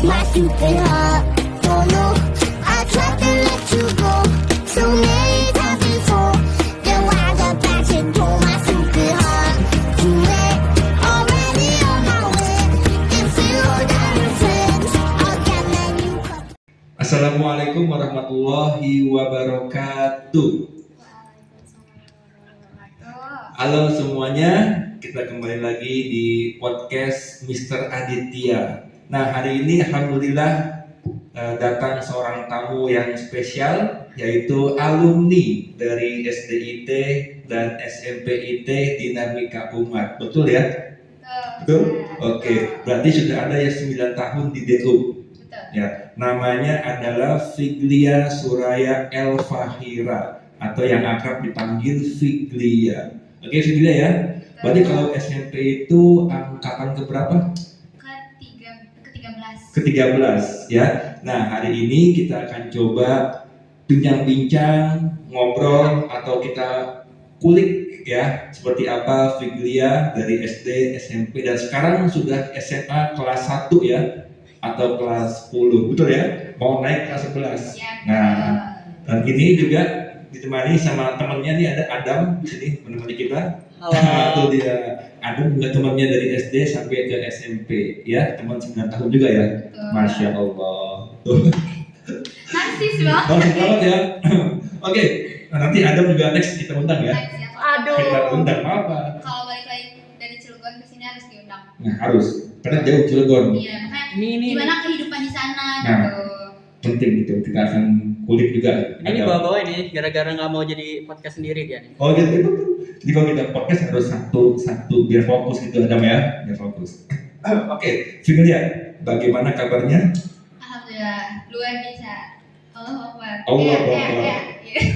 my stupid heart. Don't know, I tried to let you go so many times before. Then why the back and pull my stupid heart? Too late, already on my way. If you got your friends, I'll get my new cup. Assalamualaikum warahmatullahi wabarakatuh. Halo semuanya, kita kembali lagi di podcast Mr. Aditya. Nah, hari ini alhamdulillah datang seorang tamu yang spesial, yaitu alumni dari SDIT dan SMPIT Dinamika Umat. Betul ya? Betul? Oke, berarti sudah ada yang 9 tahun di DU. Ya, namanya adalah Figlia Suraya Elfahira atau yang akrab dipanggil Figlia. Oke, Figlia ya. Berarti kalau SMP itu angkatan keberapa? Ke-13 ya. Nah, hari ini kita akan coba bincang-bincang, ngobrol atau kita kulik ya seperti apa Figlia dari SD, SMP dan sekarang sudah SMA kelas 1 ya atau kelas 10, betul ya? Mau naik kelas 11. Nah, dan ini juga ditemani sama temannya nih, ada Adam di sini menemani kita. Halo. Itu dia. Adam juga temannya dari SD sampai ke SMP ya, teman 9 tahun juga ya. Masya Allah. Tuh. Narsis banget. Narsis banget ya. Oke, nah, nanti Adam juga next kita undang ya. Aduh. Kita undang apa? Kalau balik lagi dari Cilegon ke sini harus diundang. Nah, harus. Karena jauh Cilegon. Iya, makanya Ini. gimana kehidupan di sana Nah. gitu. Penting itu, kita akan kulik juga. Ini Adam. bawa-bawa ini gara-gara nggak mau jadi podcast sendiri dia nih. Oh gitu itu. Jadi kalau kita podcast harus satu biar fokus gitu Adam ya, biar fokus. Oke, Figlia, bagaimana kabarnya? Alhamdulillah, luar biasa. Allahu Akbar. Allahu Iya, Akbar. iya.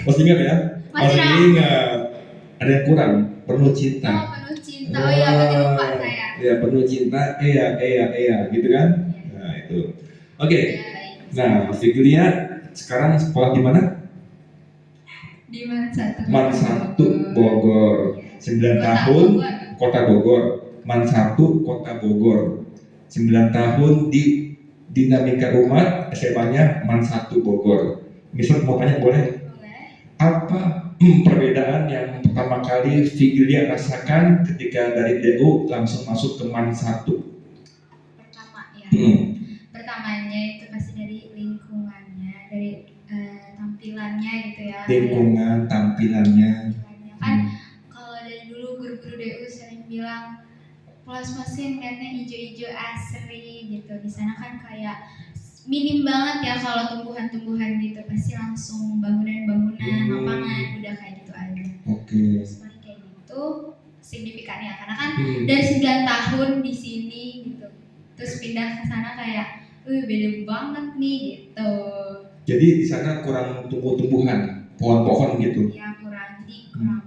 Masih ingat ya? Masih ingat. Ada yang kurang, penuh cinta. Oh, penuh cinta. Oh iya, berarti lupa saya. Ya, penuh cinta, gitu kan? Nah, itu. Oke. Ya, baik. Nah, Figlia sekarang sekolah di mana? Di Man 1. Man 1 Bogor. 9 tahun Kota Bogor. Man 1 Kota Bogor. 9 tahun di Dinamika Umat, SMA-nya Man 1 Bogor. Misal mau tanya boleh? Boleh. Apa perbedaan yang pertama kali Figlia rasakan ketika dari DU langsung masuk ke Man 1? Pertama ya. Hmm. Pertamanya itu pasti dari lingkungannya, dari tampilannya gitu ya. Lingkungan, tampilannya. Kan kalau dari dulu guru-guru DU sering bilang pos-posin kayaknya hijau-hijau asri gitu. Di sana kan kayak minim banget ya kalau tumbuhan-tumbuhan gitu, pasti langsung bangunan-bangunan, lapangan, udah kayak gitu aja. Oke. Terus paling kayak gitu signifikannya karena kan dari 9 tahun di sini gitu. Terus pindah ke sana kayak beda banget nih gitu. Jadi di sana kurang tumbuh-tumbuhan, pohon-pohon gitu. Ya kurang, jadi kurang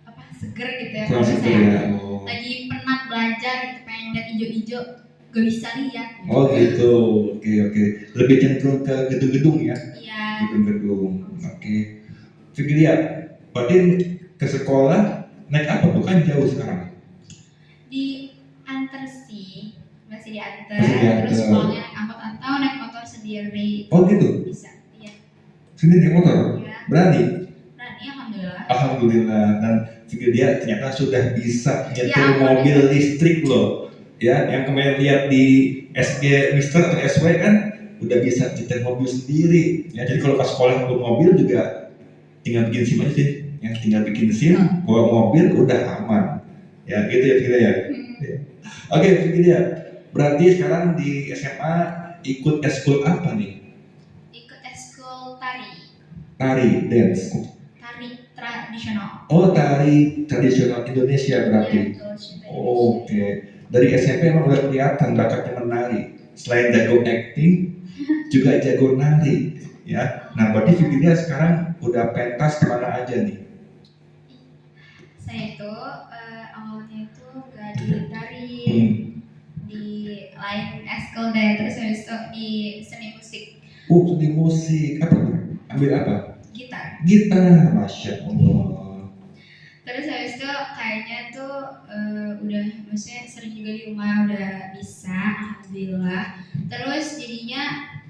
apa seger gitu ya. Kurang Kalau seger saya ya. Oh. lagi penat belajar gitu, pengen lihat hijau-hijau, gak bisa lihat. Gitu. Oh gitu. Oke. Lebih cenderung ke gedung-gedung ya. Iya. Gedung-gedung. Oke. Figlia, berarti ke sekolah naik apa tuh, kan jauh sekarang? Di antar sih, masih diantar. Masih diantar. Terus pulangnya naik angkot atau naik motor sendiri. Oh gitu. Bisa. Iya. Sini naik motor. Ya. Berani. Berani alhamdulillah. Alhamdulillah. Dan Figlia ternyata sudah bisa nyetir Ya, mobil listrik loh. Ya, yang kemarin lihat di SG Mister atau SW kan udah bisa nyetir mobil sendiri. Ya, jadi kalau pas sekolah bawa mobil juga tinggal bikin SIM aja sih. Ya, tinggal bikin SIM, bawa mobil udah aman. Ya, gitu ya Figlia ya. Ya. Oke, Figlia. Berarti sekarang di SMA ikut eskul apa nih? Ikut eskul tari. Tari, dance. Tari tradisional. Oh, tari tradisional Indonesia berarti. Iya, betul, cinta Oke. Dari SMP emang udah kelihatan bakatnya menari. Selain jago acting, juga jago nari. Ya. Nah, berarti Figlia sekarang udah pentas kemana aja nih? Saya itu awalnya itu gak di tari, di lain eskul deh, terus habis itu di seni musik. Seni musik. Apa tuh? Ambil apa? Gitar. Gitar, Masya Allah. Terus habis itu kayaknya tuh udah maksudnya sering juga di rumah udah bisa, alhamdulillah. Terus jadinya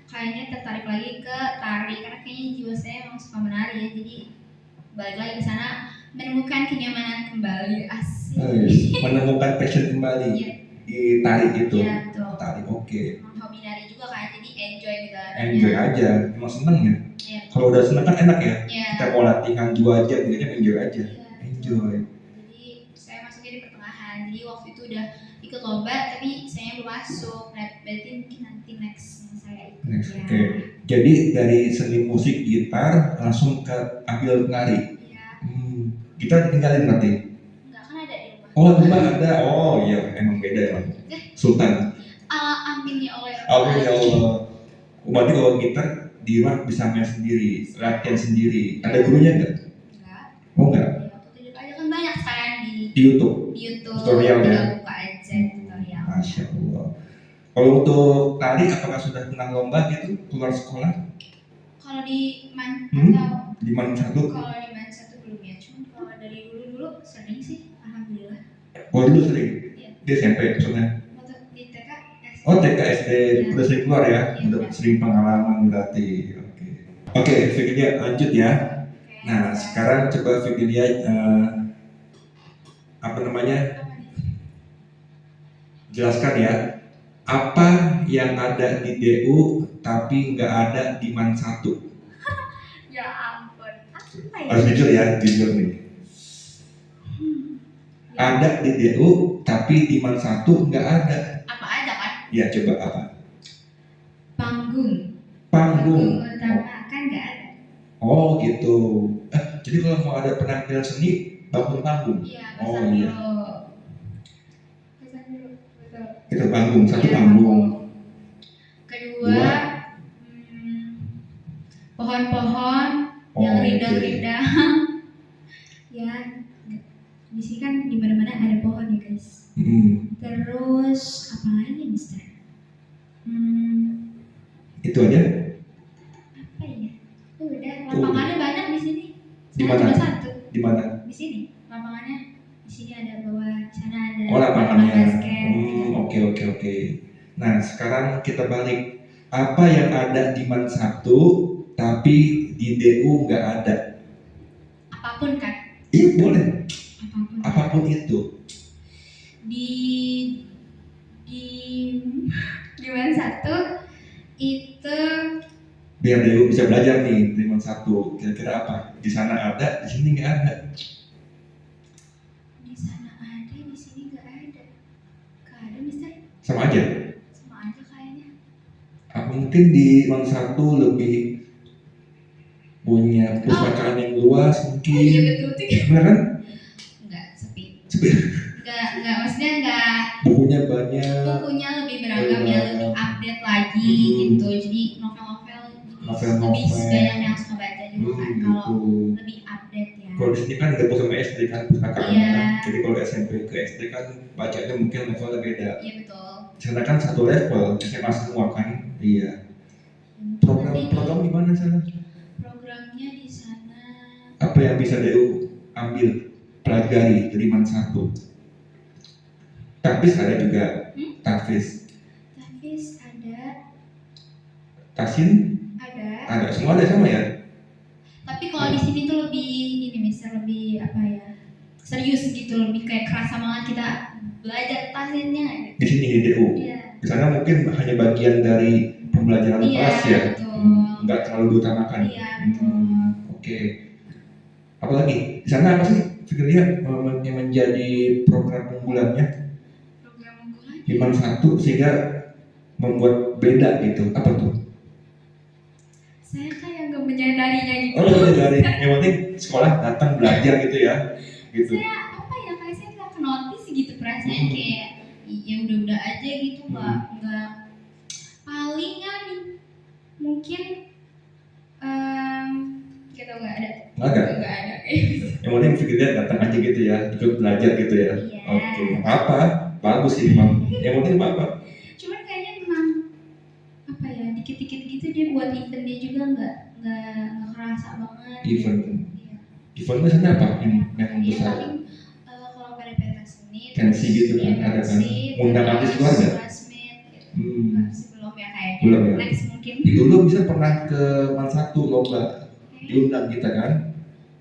kayaknya tertarik lagi ke tari karena kayaknya jiwa saya emang suka menari ya. Jadi balik lagi ke sana menemukan kenyamanan kembali, asik. Menemukan passion kembali Iya. di tari itu. Iya, betul. Tari, oke. Emang hobi nari juga kan, jadi enjoy gitu. Enjoy aja, emang seneng ya. Iya. Kalau udah seneng kan enak ya. Iya. Kita mau latihan 2 jam, dia enjoy aja. Iya. Enjoy. Jadi saya masuknya di pertengahan. Jadi waktu itu udah ikut lomba tapi saya belum masuk. Nah, berarti mungkin nanti next yang saya ikut. Next, ya. oke. Jadi dari seni musik gitar langsung ke ambil nari. Iya. Kita ditinggalin berarti. Enggak kan ada di rumah. Oh, rumah ada. Oh iya, emang beda ya. Sultan. Amin ya Allah. Amin ya Allah. Berarti kalau gitar di rumah bisa main sendiri, latihan sendiri. Ada gurunya enggak? Enggak. Oh enggak. Ya, waktu tunjuk aja kan banyak sekarang Di YouTube. di YouTube. Tutorial ya? Tinggal buka aja tutorial. Masya Allah. Kalau untuk tari, apakah sudah pernah lomba gitu keluar sekolah? Kalau di Hmm? atau Di mana satu? kalau di man satu belum ya. Cuman kalau dari dulu sering sih, alhamdulillah. Oh dulu sering. Iya. Di SMP maksudnya. Waktu di TK SD. Oh TK SD udah sering keluar ya, Iya, udah udah. sering pengalaman berarti. Oke, Virginia lanjut ya. Oke, Nah sekarang coba Virginia apa namanya? Jelaskan ya. Apa yang ada di DU tapi nggak ada di MAN 1? ya ampun. Apa ya? Harus jujur ya, jujur nih. Ada di DU tapi di MAN 1 nggak ada. Apa aja kan? Ya coba apa? Panggung. Panggung. Utama kan nggak ada. Oh gitu. Jadi kalau mau ada penampilan seni bangun panggung. Iya, Oh, pasang iya. dulu. Pasang dulu. Betul. Itu panggung, satu Iya, panggung. Kedua, Dua. pohon-pohon Oh, yang oke. rindang-rindang. Ya, di sini kan di mana-mana ada pohon ya guys. Terus apa lagi Mister? Itu aja. Apa ya? Udah, lapangannya banyak di sini. Di Saya mana? cuma satu. Di mana? Di sini lapangannya. Di sini ada bawah, di sana ada. Oh lapangannya. basket. Oke. Nah sekarang kita balik. Apa yang ada di MAN 1 tapi di DU nggak ada? Apapun kan? Iya boleh. Apapun. Apapun itu. Di mana satu itu Biar DU bisa belajar nih di MAN 1. Kira-kira apa? Di sana ada, di sini nggak ada. di sana ada, di sini nggak ada. Nggak ada Mister. Sama aja. Sama aja kayaknya. Apa mungkin di MAN 1 lebih punya pustakaan yang luas mungkin? Oh iya betul tuh. Benar kan? Nggak sepi. Sepi. Nggak maksudnya nggak. Bukunya banyak. Bukunya lebih beragam ya, lebih update lagi gitu. Jadi novel-novel lebih banyak yang suka baca juga kan kalau lebih update ya. Kalau di sini kan gabung sama SD kan pustakaan Iya. kan. Jadi kalau SMP ke SD kan bacanya mungkin levelnya beda. Iya betul. Di sana kan satu level, SMA semua kan. Iya. Program gimana sana? Programnya di sana Apa yang bisa DU ambil pelajari dari MAN 1? Tafis ada juga. Tafis. Tafis ada, Tasin ada. Semua ada sama ya? tapi kalau di sini tuh lebih ini Mister, lebih apa ya, serius gitu, lebih kayak kerasa banget kita belajar tasinnya gitu. Di sini di DU. Iya. Di sana mungkin hanya bagian dari pembelajaran Iya, kelas ya. betul. Nggak terlalu diutamakan. Iya betul. Oke. Apalagi di sana apa sih pikirnya yang menjadi program unggulannya Program unggulan di MAN 1 sehingga membuat beda gitu? Apa tuh? saya kayak nggak menyadarinya gitu. Oh dari yang penting sekolah datang belajar gitu ya, gitu. Saya apa ya, kayak saya nggak notice gitu perasaan kayak ya udah aja gitu, nggak palingan mungkin kita nggak ada Nggak ada. kayak gitu. Yang penting pikirnya datang aja gitu ya, ikut belajar gitu ya. Iya. Oke. Apa? Bagus ini Bang. Yang penting apa? Cuman kayaknya memang apa ya, dikit-dikit gitu dia buat eventnya juga nggak kerasa banget. Event. Iya. Eventnya sana apa? Yang Iya besar. paling kalau pada pentas seni pensi gitu kan, Iya, ada kan, pensi, undang artis luar nggak? classmate gitu. Hmm. Sebelum ya kayaknya. Belum ya? Next mungkin. Dulu bisa pernah ke satu lomba diundang kita kan,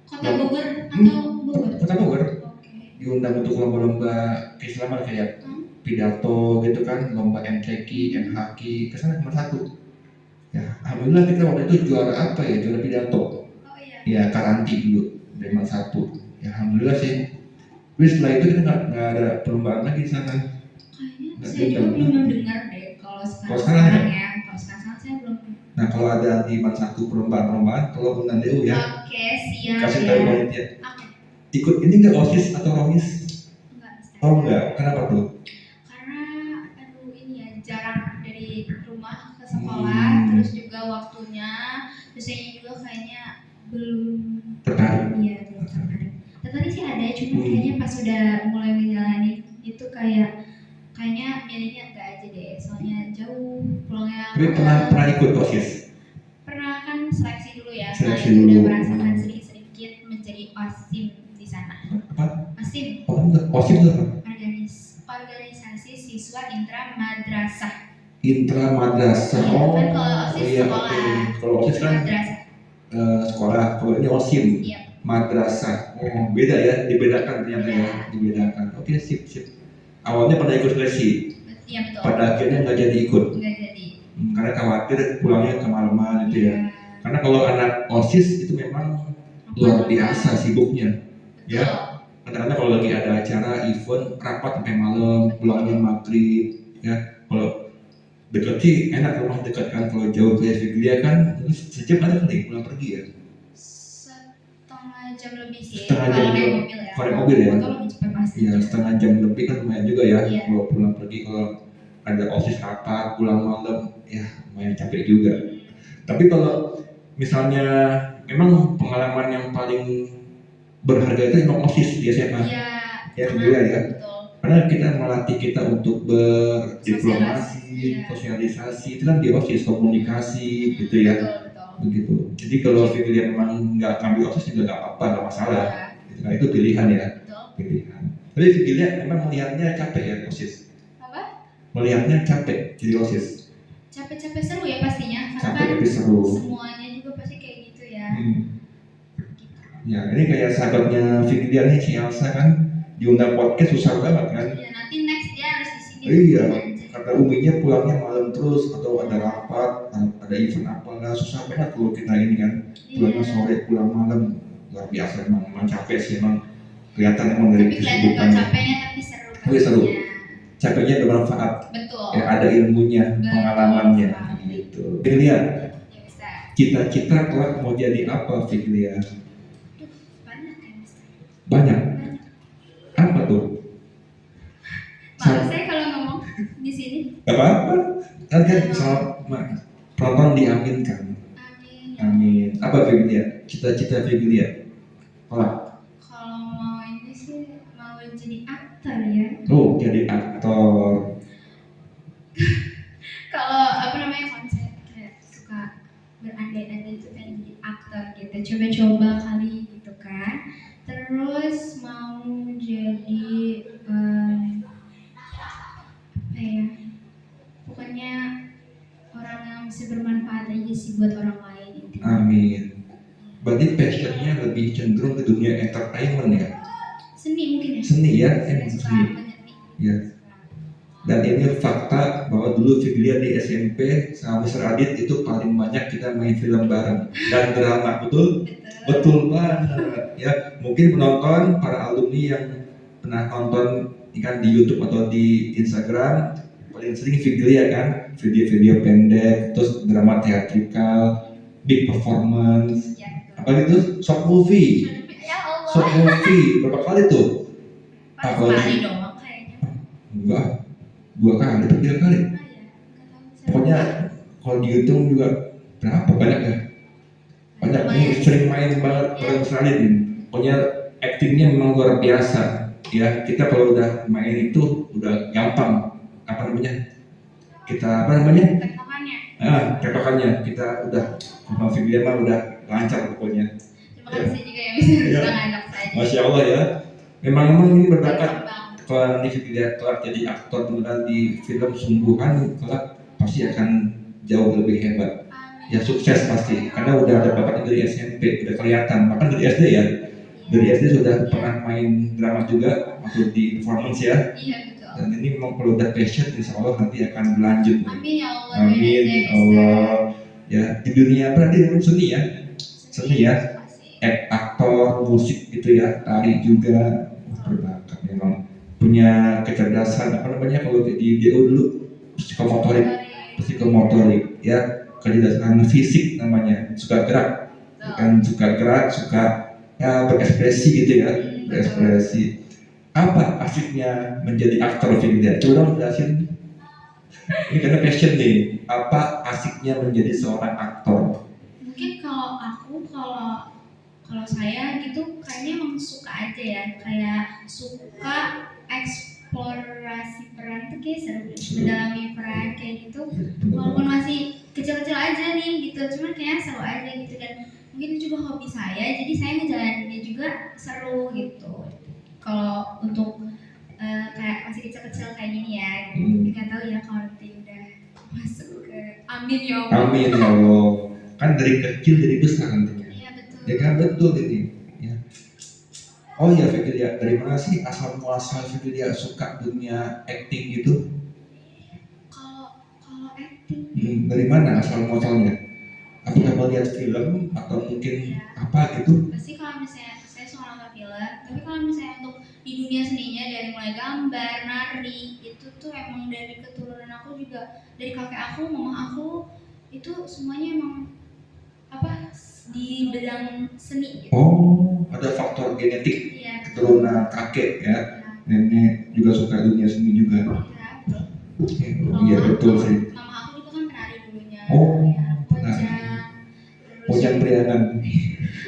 Kota Bogor atau Bogor? Kota Bogor Oke. diundang untuk lomba-lomba keislaman kayak pidato gitu kan, lomba MCQ, MHQ, kesana cuma satu. Ya, alhamdulillah kita waktu itu juara apa ya, juara pidato. Oh iya. Ya karanti dulu, cuma satu. Ya alhamdulillah sih. Tapi setelah itu kita nggak ada perlombaan lagi di sana. Kayaknya saya juga belum dengar deh kalau Kalau sekarang sekarang ya. Kalau sekarang saya belum. Nah kalau ada di satu perlombaan, kalau undang Dew ya, Oke, siap kasih ya. tahu panitia. Oke. Ikut ini nggak OSIS atau ROMIS? Enggak bisa. Oh enggak, kenapa tuh? Karena aduh ini ya jarak dari rumah ke sekolah, terus juga waktunya, terus saya juga kayaknya belum Tertarik. Iya, belum tertarik. Tertarik sih ada, cuma kayaknya pas udah mulai menjalani itu kayaknya milihnya enggak aja deh, soalnya jauh pulangnya. Tapi pernah ikut OSIS? Pernah kan seleksi dulu ya, Seleksi setelah itu dulu. udah merasakan sedikit-sedikit menjadi OSIM di sana. Apa? OSIM, Oh enggak, OSIS itu apa? organisasi siswa intra madrasah. Intra madrasah. Iya, Oh, kan kalau OSIS iya, sekolah. oke. Kalau OSIS kan Madrasah. sekolah, kalau ini OSIM. Iya. Madrasah. Oh, beda ya, dibedakan ternyata ya, dibedakan. Oke, sip. Awalnya pada ikut seleksi, Iya betul. pada akhirnya nggak jadi ikut. Nggak jadi. Karena khawatir pulangnya kemalaman gitu ya. Karena kalau anak OSIS itu memang luar biasa sibuknya. Ya. Kadang-kadang kalau lagi ada acara event rapat sampai malam, pulangnya maghrib, ya. Kalau dekat sih enak, rumah dekat kan. Kalau jauh kayak Viglia kan, terus sejam ada kali pulang pergi ya. Setengah jam lebih sih. Setengah jam Kalau naik lebih. mobil ya. Kalau naik mobil ya? Motor lebih cepat pasti. Iya, setengah jam lebih kan lumayan juga ya. Iya. Kalau pulang pergi, kalau ada OSIS rapat, pulang malam, ya lumayan capek juga. Tapi kalau misalnya memang pengalaman yang paling berharga itu emang OSIS di SMA. Iya. Ya, juga ya. Betul. Karena kita melatih kita untuk berdiplomasi, Iya. sosialisasi, itu kan di OSIS, komunikasi gitu ya. Betul. Begitu. Jadi kalau Viglia memang nggak ambil OSIS juga nggak apa-apa, nggak masalah. Iya. Gitu kan, itu pilihan ya, Betul. pilihan. Tapi Viglia memang melihatnya capek ya OSIS. Apa? Melihatnya capek jadi OSIS. Capek-capek seru ya pastinya. Karena Capek kan tapi seru. semuanya juga pasti kayak gitu ya. Ya, ini kayak sahabatnya Viglia nih, si Elsa kan diundang podcast susah banget kan. Ya nanti next dia harus di sini. Iya, karena uminya pulangnya malam terus atau ada rapat, ada event apalah, susah banget kalau kita ini kan pulangnya sore, pulang malam, luar biasa emang capek sih emang, kelihatan emang dari Tapi kelihatan kesibukannya. capeknya tapi seru. Tapi seru. pastinya. Capeknya bermanfaat, Betul. ya ada ilmunya, Betul. pengalamannya, gitu. Viglia, Ya bisa. cita-cita kelak mau jadi apa Viglia? Banyak kan Mister? Banyak. Apa tuh? Malu saya kalau ngomong di sini. Gak apa-apa, kan sama penonton diaminkan. Amin. Amin. Apa Viglia? Cita-cita Viglia? Kelak. Kalau mau ini sih mau jadi aktor ya. Oh, jadi aktor. Kalau apa namanya konsep kayak suka berandai-andai itu kan jadi aktor gitu. Coba-coba kali gitu kan. Terus mau jadi apa ya? Pokoknya orang yang bisa bermanfaat aja sih buat orang lain intinya. Amin. Berarti passionnya lebih cenderung ke dunia entertainment ya? Seni mungkin ya. Seni ya? Saya suka Seni. menyeni. Ya. Dan ini fakta bahwa dulu Viglia di SMP sama Mr. Adit itu paling banyak kita main film bareng dan drama, betul? Betul banget ya. Mungkin penonton, para alumni yang pernah nonton ikan di YouTube atau di Instagram paling sering Viglia kan, video-video pendek, terus drama teatrikal, big performance, Ya, betul. apa gitu, short movie, Ya Allah. short movie berapa kali tuh? Pas Apalagi? sekali doang kayaknya. Enggak, 2 kali atau 3 kali. Ah, ya. Nggak tahu. Pokoknya kalau dihitung juga berapa banyak ya? Banyak nih, sering main banget bareng Sradin. Pokoknya aktingnya memang luar biasa. Ya, kita kalau udah main itu udah gampang. Apa namanya? Kita apa namanya? Tektokannya. Cetokannya kita udah sama Viglia mah udah lancar pokoknya. Terima kasih juga yang bisa Iya. ngajak saya. Masya Allah ya. Memang ini berbakat Berkembang. kalau nih dia kelak jadi aktor beneran di film sungguhan, kelak pasti akan jauh lebih hebat. Amin. Ya sukses pasti, karena udah ada bakatnya dari SMP, udah kelihatan. Bahkan dari SD ya, dari SD sudah pernah main drama juga, waktu di performance ya. Iya betul. Dan ini memang kalau udah passion, insya Allah nanti akan berlanjut. Amin ya Allah. Amin ya Allah. Ya di dunia apa nanti seni ya, seni ya, aktor, musik gitu ya, tari juga, berbakat memang punya kecerdasan apa namanya kalau di DO dulu psikomotorik ya, kecerdasan fisik namanya, suka gerak, kan suka gerak, suka ya berekspresi gitu ya, berekspresi. Apa asiknya menjadi aktor Firlia? Coba dong jelasin. Ini karena passion nih. Apa asiknya menjadi seorang aktor? Mungkin kalau aku kalau saya gitu kayaknya emang suka aja ya, kayak suka eksplorasi peran tuh kayak seru, mendalami peran kayak gitu. Walaupun masih kecil-kecil aja nih gitu, cuman kayaknya seru aja gitu, dan mungkin itu juga hobi saya, jadi saya ngejalaninnya juga seru gitu. Kalau untuk kayak masih kecil-kecil kayak gini ya, nggak tahu ya kalau nanti udah masuk ke amin ya Allah. Amin ya Allah. Kan dari kecil jadi besar nantinya. Iya betul. Ya kan betul ini. Ya. Oh ya Firlia, dari mana sih asal muasal Firlia suka dunia acting gitu? Kalau acting Dari mana asal muasalnya? Apakah melihat film atau mungkin apa gitu? pasti kalau misalnya saya suka nonton film, tapi kalau misalnya untuk di dunia seninya dari mulai gambar, nari, itu tuh emang dari keturunan aku juga, dari kakek aku, mama aku, itu semuanya emang apa di bidang seni gitu. Oh, ada faktor genetik Iya. keturunan kakek ya. Nenek juga suka dunia seni juga. Iya betul sih. Mama aku juga kan penari dulunya. Oh, ya, Pojang Priangan.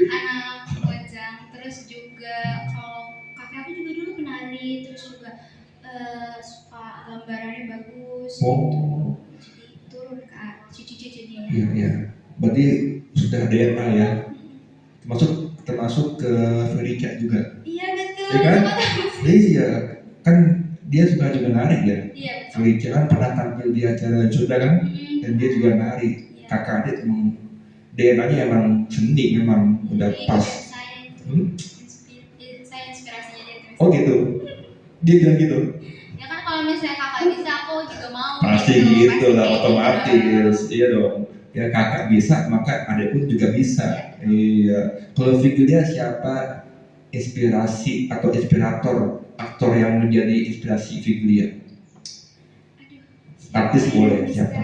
Anak Pojang, terus juga kalau kakek aku juga dulu penari, terus juga suka gambarannya bagus. Oh. Jadi turun ke cucu-cucunya. Iya. Berarti sudah DNA ya. Termasuk ke Ferika juga. Iya betul. Iya kan? Iya. Kan dia suka juga nari ya. Iya betul. Ferika kan pernah tampil di acara Sunda kan? Dan dia juga nari. Iya. Kakak adik emang DNA-nya emang seni, memang udah pas. Saya inspirasinya dia terus. Oh gitu. Dia bilang gitu. Ya kan kalau misalnya kakak bisa, aku juga mau. Pasti gitu lah, otomatis. Iya dong. Ya kakak bisa, maka adik pun juga bisa. Iya. Kalau Firlia siapa inspirasi atau inspirator aktor yang menjadi inspirasi Firlia? Artis boleh, siapa?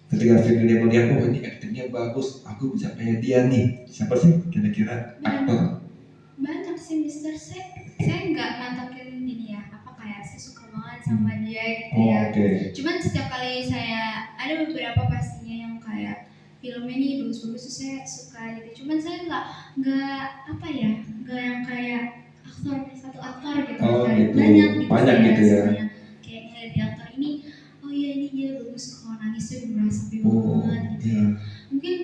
Ketika Firlia melihat, oh ini aktingnya bagus, aku bisa kayak dia nih. Siapa sih kira-kira aktor? Banyak sih Mister, saya nggak mantapin ini ya, apa kayak saya suka banget sama dia gitu ya. Oke. Cuman setiap kali saya ada beberapa pastinya yang kayak filmnya nih bagus-bagus tuh saya suka gitu. Cuman saya nggak apa ya, nggak yang kayak satu aktor gitu. Oh Kayak gitu. Banyak saya gitu ya. sebenarnya. Kayak ngeliat di aktor ini, oh iya ini dia bagus, kalau nangis tuh berasa Oh banget gitu. iya. Mungkin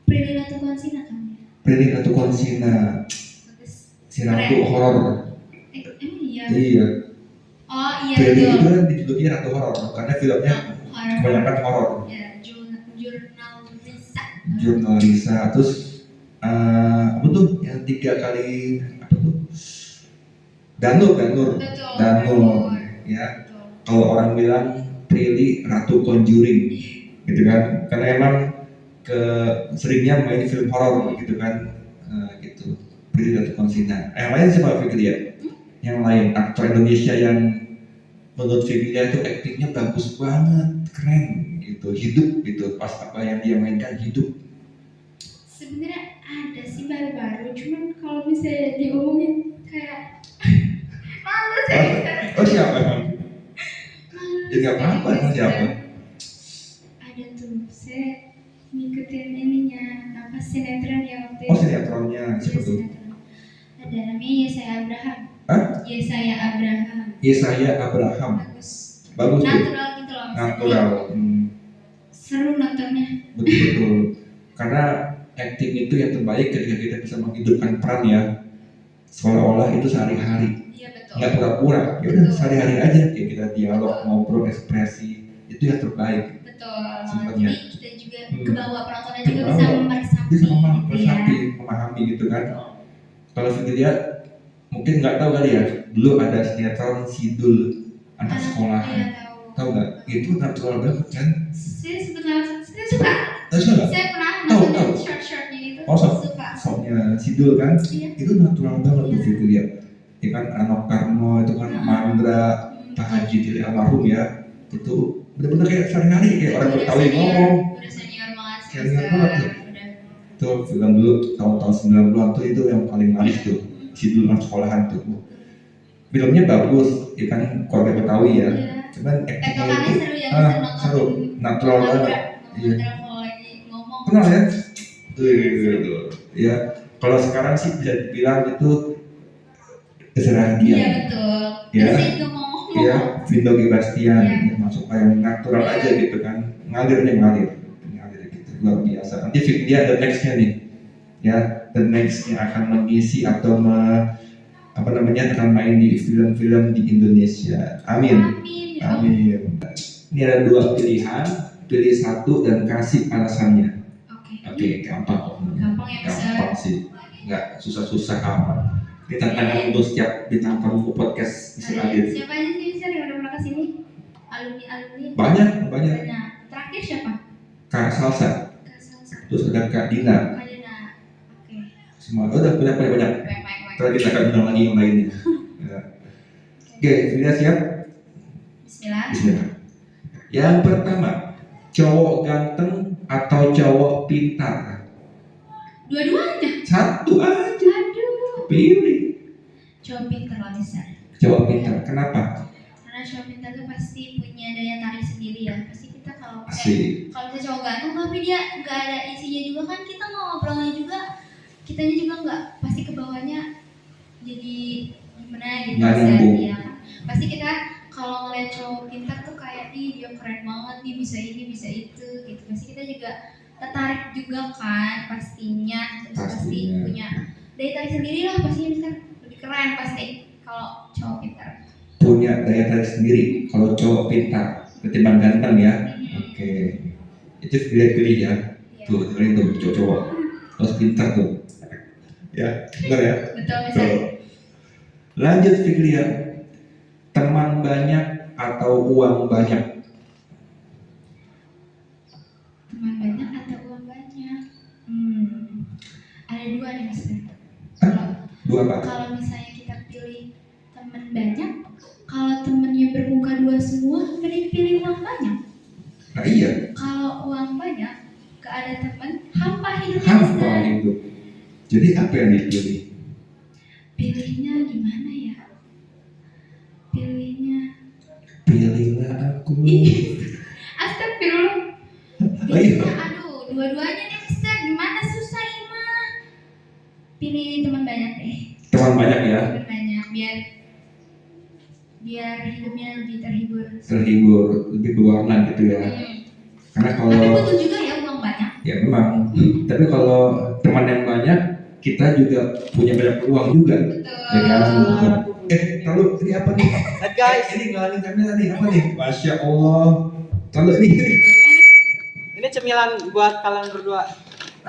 Prilly Latuconsina kan ya. Prilly Latuconsina, Bagus. si Ratu Horor. Emang iya. Iya. Oh iya Prilly betul. itu kan dijuluki Ratu Horor karena filmnya kebanyakan horor. Ya, jurnal Jurnalisa, terus apa tuh yang 3 kali apa tuh? Danur, ya. Kalau orang bilang Prilly Ratu Conjuring, gitu kan? Karena emang seringnya main film horor, gitu kan? Gitu. Prilly Latuconsina. Yang lain siapa Firlia? Yang lain aktor Indonesia yang menurut Firlia itu aktingnya bagus banget, keren, gitu, hidup, gitu. Pas apa yang dia mainkan hidup. Sebenarnya ada sih baru-baru, cuman kalau misalnya diomongin kayak malu saya. Oh siapa emang? Malu. Ya nggak apa-apa, emang siapa? Ada tuh, saya ngikutin ininya, apa sinetron ya waktu itu. Oh sinetronnya, siapa tuh? Ada namanya Yesaya Abraham. Hah? Yesaya Abraham. Yesaya Abraham. Bagus. Bagus tuh. Natural gitu loh. Natural. Seru nontonnya. Betul. Karena acting itu yang terbaik ketika kita bisa menghidupkan peran ya, seolah-olah itu sehari-hari. Iya betul. nggak pura-pura. Ya udah sehari-hari aja kayak kita dialog, ngobrol, ekspresi, itu yang terbaik. Betul. Sebenarnya. Jadi kita juga kebawa penontonnya juga Kebawa. bisa meresapi Bisa gitu ya. memahami gitu kan. Kalau dia mungkin nggak tahu kali ya, dulu ada sinetron Sidul anak sekolahan. Iya, Tahu nggak? Itu natural banget kan? Saya sebenarnya saya suka. Tahu nggak? Saya pernah Tahu. nonton short-shortnya itu. Oh, Suka. Soalnya Sidul kan, Iya. itu natural banget tuh gitu dia. Ya kan Rano Karno itu kan Mandra, Pak Haji Tili almarhum ya, itu benar-benar kayak sehari-hari kayak orang Betawi ngomong. Udah senior banget sih. Senior banget tuh. Udah. Tuh film dulu tahun-tahun 90-an tuh itu yang paling laris tuh, Sidul anak sekolahan tuh. Filmnya bagus, ya kan keluarga Betawi ya. Iya. Cuman actingnya Tektokannya itu seru ya, bisa nonton. seru, natural banget. Iya. Kalau lagi ngomong. Kenal ya? Tuh. Ya, kalau sekarang sih bisa dibilang itu keserahan dia. Iya betul. Ya. Saya juga mau ngomong. Ya, Vino G. Bastian, Iya. ya, masuk yang natural aja gitu kan, ngalir gitu, luar biasa. Nanti dia the nextnya nih, ya, the nextnya akan mengisi atau akan main di film-film di Indonesia. Amin. Amin. Ya Allah. Amin. Ini ada dua pilihan, pilih satu dan kasih alasannya. Oke, gampang. Gampang ya, bisa. Gampang sih, nggak susah-susah amat. Ini tantangan untuk setiap bintang tamu podcast Mr. Adit. Siapa aja sih Mister yang udah pernah kesini? Alumni. Banyak. Terakhir siapa? Kak Salsa, Kak Salsa. terus ada Kak Dina. Kak Dina. Oke. Semua udah banyak. Baik. Terus kita akan undang lagi yang lainnya. Ya. Oke, sudah siap? Bismillah. Yang pertama, cowok ganteng atau cowok pintar? Dua-duanya. Satu aja. Aduh. Pilih. Cowok pintar lah Mister. Cowok pintar. Kenapa? Karena cowok pintar tuh pasti punya daya tarik sendiri ya. Pasti kita kalau Asik. kalau kita cowok ganteng tapi dia nggak ada isinya juga kan, kita ngobrolnya juga kitanya juga nggak, pasti ke bawahnya jadi gimana gitu. Nggak nyambung. Ya. Pasti kita kalau ngeliat cowok pintar tuh kayak dia keren banget, dia bisa ini bisa itu gitu. Pasti kita juga tertarik juga kan pastinya. Terus pasti Pastinya. punya daya tarik sendiri lah pastinya, Mister. Lebih keren pasti kalau cowok pintar. Punya daya tarik sendiri kalau cowok pintar ketimbang ganteng ya. Oke. Itu pilih ya. Tuh, dengerin tuh cowok-cowok. Harus pintar tuh. Ya, benar ya. Betul Mister. Tuh. Lanjut Fikria. Teman banyak atau uang banyak? Teman banyak atau uang banyak? Ada dua nih Mister. Dua apa? Kalau misalnya kita pilih teman banyak, kalau temennya bermuka dua semua, mending pilih uang banyak. Nah iya, Kalau uang banyak, gak ada teman, hampa hidup hampa Mister. itu. Jadi apa yang dipilih? Pilihnya gimana ya? Pilihnya, Pilihlah aku. astagfirullah. Ayo. Aduh, dua-duanya nih Mister, gimana susah ini mah. Pilih teman banyak deh. Teman banyak ya, Teman banyak biar hidupnya lebih terhibur. terhibur, lebih berwarna gitu ya. Karena Tapi kalau butuh juga ya uang banyak. ya memang, tapi kalau teman yang banyak, kita juga punya banyak uang juga. Ya kan? Lalu ini apa nih? Lihat guys, Ini ngalangin kamera nih, apa nih? Masya Allah. Lalu ini ini cemilan buat kalian berdua.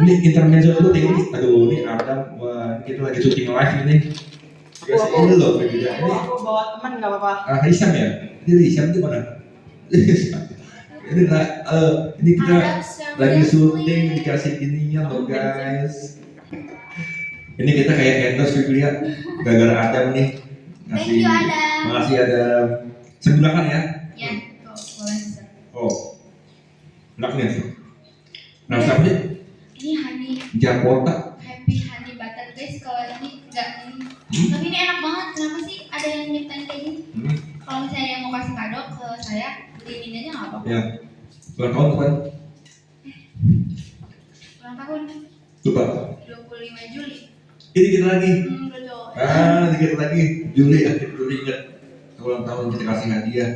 intermezzo dulu nih. Aduh, ini Adam, wah kita lagi syuting live ini. Kasih ini loh video ini. Aku bawa teman nggak apa-apa. Hisham ya? Ini Hisham itu mana? Ini ini kita lagi syuting dikasih ininya loh guys. Ini kita kayak endorse lihat gara-gara Adam nih. Thank you Adam. Makasih Adam. Sebelahkan ya. Ya, boleh Mister. Oh, enak nih tuh. Rasanya Ini honey Japota. happy honey butter guys. Kalau ini enggak ini. Tapi ini enak banget. Kenapa sih ada yang nyiptain kayak gini? Kalau misalnya yang mau kasih kado ke saya, beli ini aja nggak apa-apa. Ya. Ulang tahun kapan? Ulang tahun Lupa. 25 Juli. Ini dikit lagi. Betul. Dikit lagi. Juli, akhir Juli ingat. Ulang tahun kita kasih hadiah.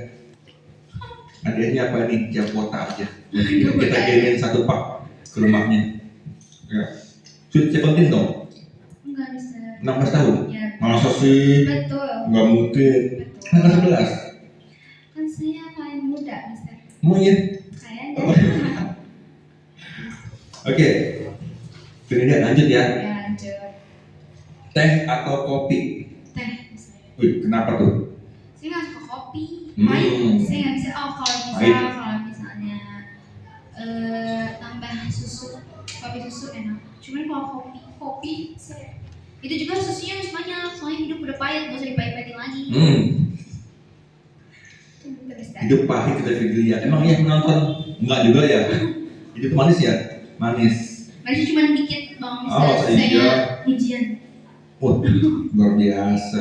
Hadiahnya apa nih? Japota aja. Kita kirimin satu pak ke rumahnya. Ya. Sweet 17 dong. Enggak bisa. 16 tahun. Ya. Masa sih? Betul. Nggak mungkin. Betul. Kan 11. Kan saya paling muda, Mister. Mau ya? Kayaknya. Oke. Ini dia lanjut ya. Ya lanjut. Teh atau kopi? Teh, Mister. Wih, kenapa tuh? Saya nggak suka kopi. Hmm. Saya nggak bisa. Oh, kalau bisa, Baik. kalau misalnya tambah susu, kopi susu enak. Cuman kalau kopi saya itu juga susunya harus banyak. Soalnya hidup udah pahit, nggak usah dipahit-pahitin lagi. Itu Mister. Hidup pahit kita Fidelia. Emang ya menonton? Enggak juga ya. Hidup manis ya? Manis. Masih cuma dikit bang, Oh, Mister. Saya iya. ujian. Wah, luar biasa.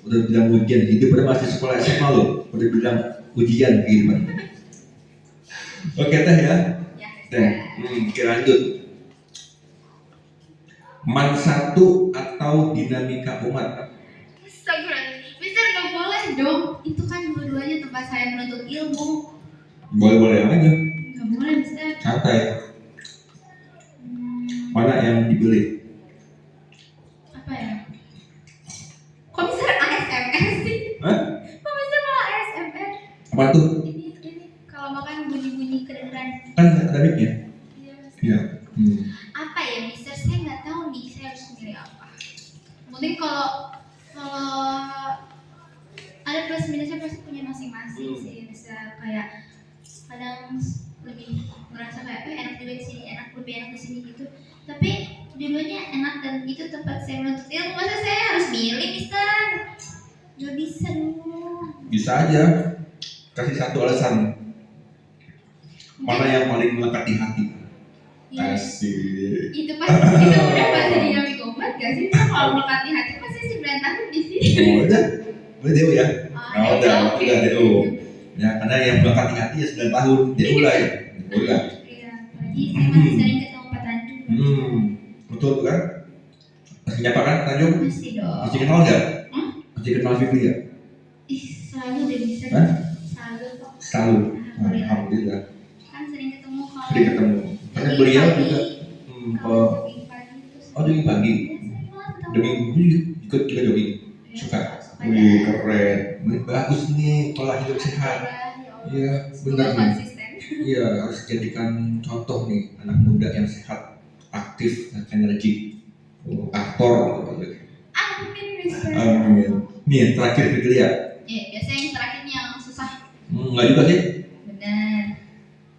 Udah bilang ujian, hidup udah masih sekolah SMA loh. Udah bilang ujian kehidupan. Oke teh ya. Ya. Teh. Oke lanjut. Man satu atau dinamika umat? Astagfirullah. Mister nggak boleh dong. Itu kan dua-duanya tempat saya menuntut ilmu. Boleh-boleh aja. Nggak boleh, Mister. Santai. Mana yang dipilih? Apa ya? Kok Mister ASMR sih? Hah? Kok Mister malah ASMR? Apa tuh? Ini kalau makan bunyi-bunyi kedengeran. Kan ada mic-nya? Iya, Mister. Iya. Apa ya, Mister? Saya nggak tahu nih. Saya harus milih apa. Mungkin kalau ada plus minusnya pasti punya masing-masing sih. Bisa kayak kadang lebih merasa kayak enak juga di sini, lebih enak di sini gitu. Tapi dua-duanya enak dan itu tempat saya menuntut ilmu. Masa saya harus milih, Mister? Gak bisa dong. Bisa aja. Kasih satu alasan. Mana yang paling melekat di hati? Ya, Asik. itu pasti itu udah pasti dinamik obat gak sih? Kalau melekat di hati pasti 9 tahun di sini. Oh, udah. Udah Dew ya? Oh, udah oke. Dew. Ya, karena yang melekat di hati ya 9 tahun. Dew lah ya. Udah. Iya, apalagi saya masih sering ketemu Pak Tanjung. Betul tuh kan? Masih nyapa kan Tanjung? Masih dong. Masih kenal nggak? Hmm? Masih kenal Fikri ya? Ih, selalu udah bisa. Hah? Selalu kok. Selalu. Alhamdulillah. Alhamdulillah. Kan sering ketemu kalau Sering ketemu. Karena jogging beliau pagi. juga Kalau kalau jogging pagi itu oh jogging pagi. Iya, sering banget ketemu. Jogging ikut juga jogging. Iya, Suka. suka Wih jalan. keren. Wih, bagus nih pola hidup sehat. Iya benar nih. Konsisten. Iya harus jadikan contoh nih anak muda yang sehat, aktif dan energi. Aktor. Amin, Mister. Amin. Nih terakhir Fikri ya. Iya, biasanya yang terakhir yang susah. Enggak juga sih. Benar.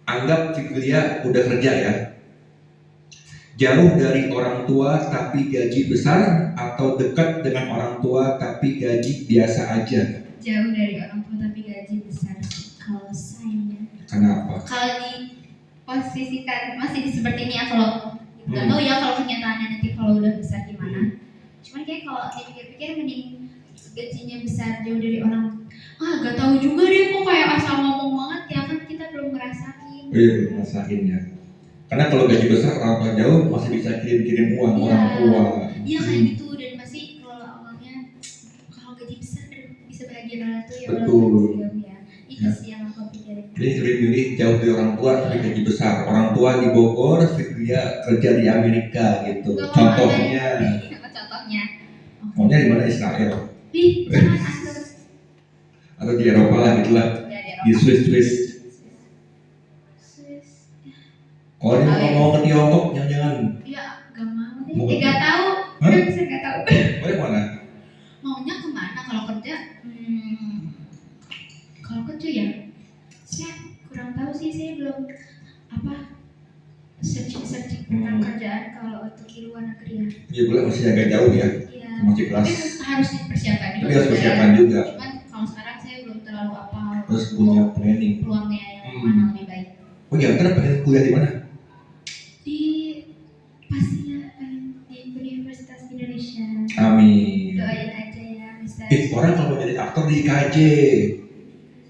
Anggap Fikria udah kerja ya. Jauh dari orang tua tapi gaji besar atau dekat dengan orang tua tapi gaji biasa aja. Jauh dari orang tua tapi gaji besar. Kalau saya, Kenapa? kalau diposisikan masih seperti ini ya, kalau nggak tahu ya kalau kenyataannya nanti kalau udah besar gimana. Cuman kayak kalau dipikir-pikir mending gajinya besar jauh dari orang. Gak tahu juga deh, kok kayak asal ngomong banget ya, kan kita belum ngerasain. Iya, ngerasain ya. Karena kalau gaji besar orang tua jauh masih bisa kirim-kirim uang Iya. orang tua. Iya kayak gitu, dan pasti kalau awalnya kalau gaji besar bisa bahagia orang tua ya. Betul. Walaupun jauh ya. Itu Ya. sih yang aku pikirin. Jadi lebih milih jauh dari orang tua tapi gaji besar. Orang tua di Bogor, Fikria kerja di Amerika gitu. Gak mau Contohnya, apa contohnya? maunya di mana Israel Ih, jangan atur. atau di Eropa lah gitulah. Ya, Di Swiss. Swiss. Kalau dia mau ke Tiongkok jangan-jangan. Ya, gak mau deh. Mau ke- Gak tahu. Hah? Udah bisa gak tahu. Boleh mana? Maunya kemana kalau kerja? Kalau kerja ya, saya kurang tahu sih. Saya belum searching tentang kerjaan kalau untuk di luar negeri ya. Iya boleh masih agak jauh ya. Iya. Masih kelas. Tapi harus dipersiapkan juga. Tapi harus persiapkan juga. Cuman kalau sekarang saya belum terlalu apa. Terus punya planning. peluangnya yang mana lebih baik. Oh iya, ntar pengen kuliah di mana? Di pastinya di Universitas Indonesia. Amin. Doain aja ya, Mister. Orang kalau mau jadi aktor di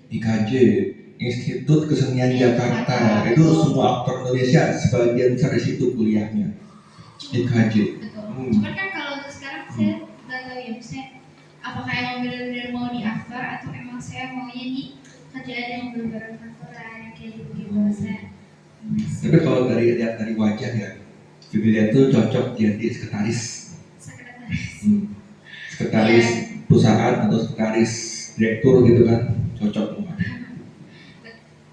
IKJ, Institut Kesenian Jakarta. Itu semua aktor Indonesia sebagian besar di situ kuliahnya. IKJ. Betul. Hmm. Cuman kan kalau untuk sekarang saya nggak tahu ya, misalnya apakah emang benar-benar mau di aktor atau emang saya maunya di kerjaan yang benar-benar kantoran yang kayak gitu. Saya Tapi kalau lihat dari wajah ya, Julia tuh cocok jadi sekretaris. sekretaris. Sekretaris perusahaan atau sekretaris direktur gitu kan, cocok tuh.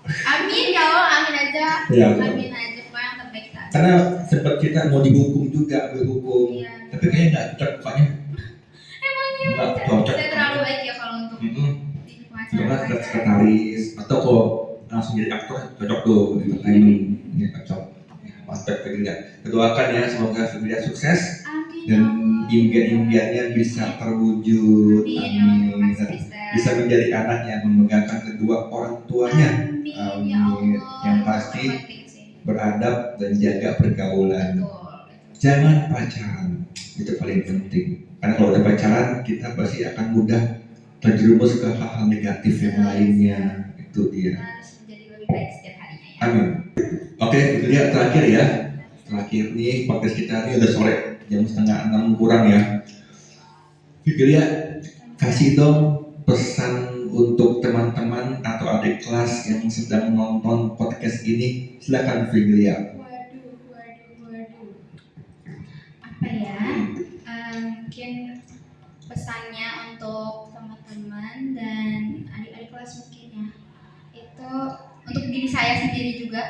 Amin ya Allah, amin aja. Ya, Amin aja, pokoknya yang terbaik saja. karena sempat kita mau dihukum juga, berhukum, Iya. tapi kayaknya nggak cocok pokoknya. Emangnya Nggak cocok. saya terlalu baik ya kalau untuk di Karena pengacara. sekretaris atau kok langsung jadi aktor cocok tuh, entertainment ini cocok. Ya, mantap Figlia. Kedoakan ya semoga Figlia sukses Amin. dan impian-impiannya bisa terwujud. Amin. Bisa menjadi anak yang memegangkan kedua orang tuanya. Amin ya Amin. Allah. Yang pasti beradab dan jaga pergaulan. Betul. Jangan pacaran, itu paling penting. Karena kalau udah pacaran, kita pasti akan mudah terjerumus ke hal-hal negatif yang lainnya. Itu dia. Harus menjadi lebih baik setiap harinya ya. Amin. Oke, itu dia terakhir ya. Terakhir nih podcast kita ini udah sore, jam 5:30 kurang ya. Figlia, kasih dong pesan untuk teman-teman atau adik kelas yang sedang nonton podcast ini. Silakan Figlia. Waduh. Apa ya? Mungkin pesannya untuk teman-teman dan adik-adik kelas mungkin ya. Itu untuk diri saya sendiri juga.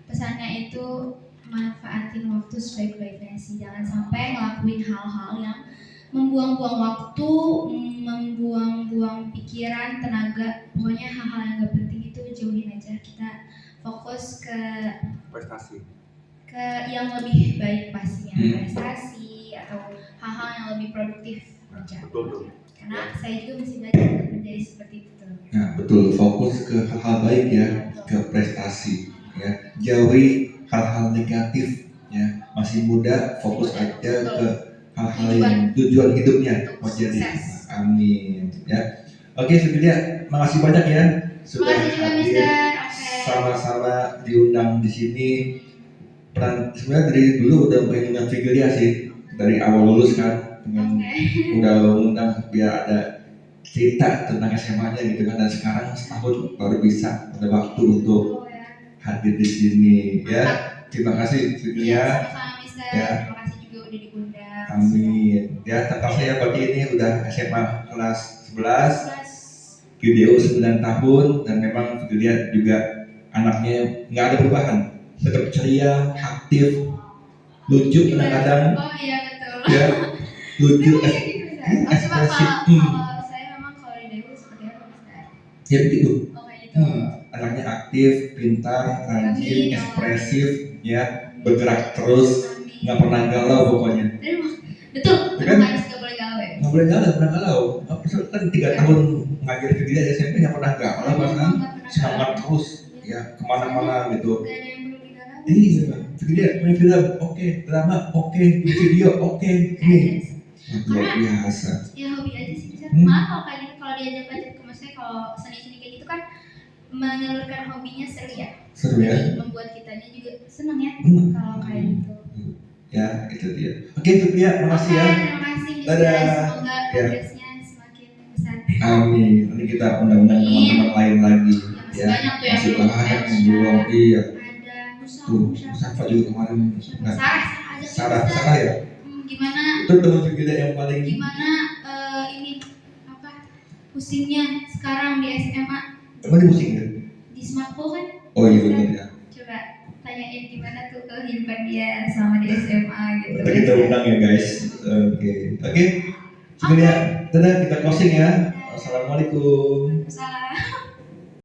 Pesannya itu manfaatin waktu sebaik-baiknya sih. Jangan sampai ngelakuin hal-hal yang membuang-buang waktu, membuang-buang pikiran, tenaga. Pokoknya hal-hal yang gak penting itu jauhin aja. Kita fokus ke Prestasi. yang lebih baik pastinya, prestasi atau hal-hal yang lebih produktif aja. Betul. Karena saya juga masih belajar untuk menjadi seperti itu. Nah, betul. Fokus ke hal-hal baik ya, ke prestasi. Ya, jauhi hal-hal negatif. Ya, masih muda, fokus aja ke hal-hal yang tujuan hidupnya mau jadi. Amin. Ya. Oke, Figlia, makasih banyak ya sudah Makasih juga hadir. Mister. Oke. Sama-sama diundang di sini. Sebenarnya dari dulu udah pengen undang Figlia sih, dari awal lulus kan, udah undang biar ada cerita tentang SMA-nya gitu kan, dan sekarang setahun baru bisa ada waktu untuk hadir di sini ya. Terima kasih Figlia. Sama-sama Mister. Ya. Terima kasih juga udah diundang. Amin. Ya, tentang saya pagi ini udah SMA kelas 11, video 9 tahun, dan memang Figlia juga anaknya nggak ada perubahan, tetap ceria, aktif, lucu kadang-kadang, Oh iya betul. ya lucu, Memang kayak gitu Mister. Oh, coba ekspresif. kalau saya memang kalau di Dewi seperti apa Mister? Ya begitu. Oh kayak gitu. Anaknya aktif, pintar, rajin, Amin, ya Allah. ekspresif, ya bergerak terus, nggak pernah galau pokoknya. Betul. Kan? Memang harus gak boleh galau ya. Nggak boleh galau, pernah galau. Kan 3 tahun ngajar Figlia di SMP nggak pernah galau, bahkan semangat terus, ya kemana-mana gitu. Gak ada yang perlu digalau. Iya, Figlia main film, oke, drama, oke, main video, oke, ini luar biasa. Ya hobi aja sih Mister. Hmm. Malah kalau kayak gitu kalau diajak-ajak ke maksudnya kalau seni-seni kayak gitu kan menyalurkan hobinya seru ya. Seru ya. Jadi membuat kitanya juga seneng ya kalau kayak gitu. Ya, itu dia. Oke, Figlia, makasih ya. Terima kasih Mister. Dadah. Semoga Ya. progresnya semakin besar. Amin. Nanti kita undang-undang teman-teman lain lagi. Ya, masih banyak tuh yang masih belum banyak yang Aisyah. belum. Iya. Ada Tuh, Mustafa juga kemarin. Nah, Sarah ajak Sarah, Mister. Sarah ya. Gimana Itu teman Figlia yang paling. ini apa pusingnya sekarang di SMA Emang di musik ya? di Smartphone kan? Oh iya benar ya. Coba tanyain gimana tuh kehidupan dia selama di SMA gitu. Nanti kita undang ya guys. Oke. Figlia, dadah, kita closing ya. Assalamualaikum. Salah.